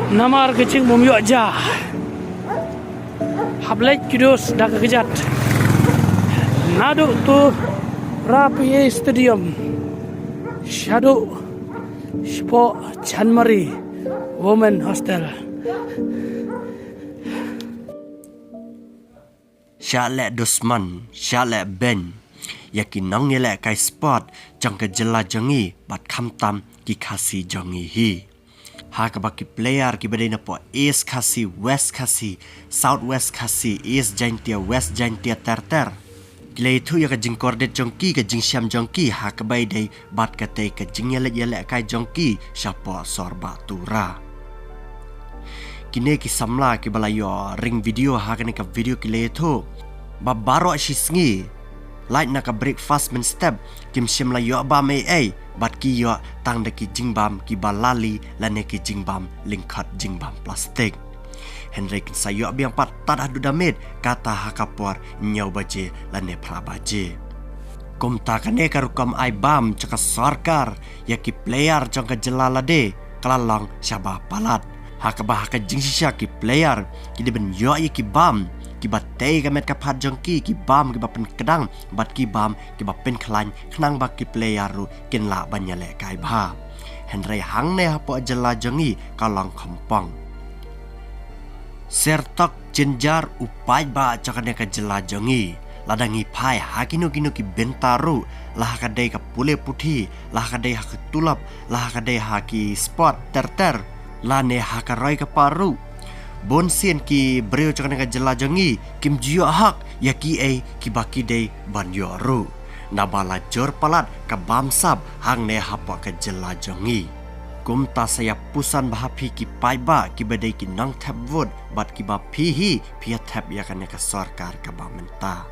Namar kecing mumyo aja. Hablek kudus dah kejat. Nadu tu Rapi Stadium. Shadow Spo Chanmari Women Hostel. Syalek Dusman, Syalek Ben. Yakin nong yelek kai sport jang ke jela jangi bat kham tam ki khasi jangi hi. Ha ka baki player ki badai na po East khasi, West khasi, South West khasi, East jantia, West jantia ter. Kile itu ya ka jing kordet jongki ka jing syam jongki ha ka bai dai bat ka te ka jing yelek kai jongki syapo sorba tura. Kini ki samla ki balayo ring video ha ka ni ka video kile itu babaro shisngi light na ka breakfast men step kim sim la yo ba me bat ki yo tang de ki jingbam ki balali la ne ki jingbam lingkhat jingbam plastik Henry kin sayo biang pat tad hadu damit kata hakapor nyau baje la ne pra baje kom ta kane karukam ai bam caka sarkar ya ki player jong ka jelala de kalalang syaba palat hakaba haka jingsisya ki player ki de ben yo ki bam ki batei ka met ka phat jongki ki bam ki bapen kedang bat ki bam ki bapen klan khnang bak ki player ru kin la banyale kai bha Henry hang ne hapo jela jongi kalang khampang sertok jenjar upai ba cakane ka jela jongi ladangi phai hakinu ki bentaru lah kadai ka pule puthi lah kadai ha tulap lah kadai ha ki spot ter la ne ha ka roi ka paru bon sien ki breu cakane ka jela jangi kim jio hak ya ki ki baki dei ban yoru nabala jor palat ka bamsab hang ne hapa ka jela jangi kum ta saya pusan bahapi ki paiba ki badai ki nang thap vod bat ki ba phi hi phia thap ya kane ka sarkar ka ba menta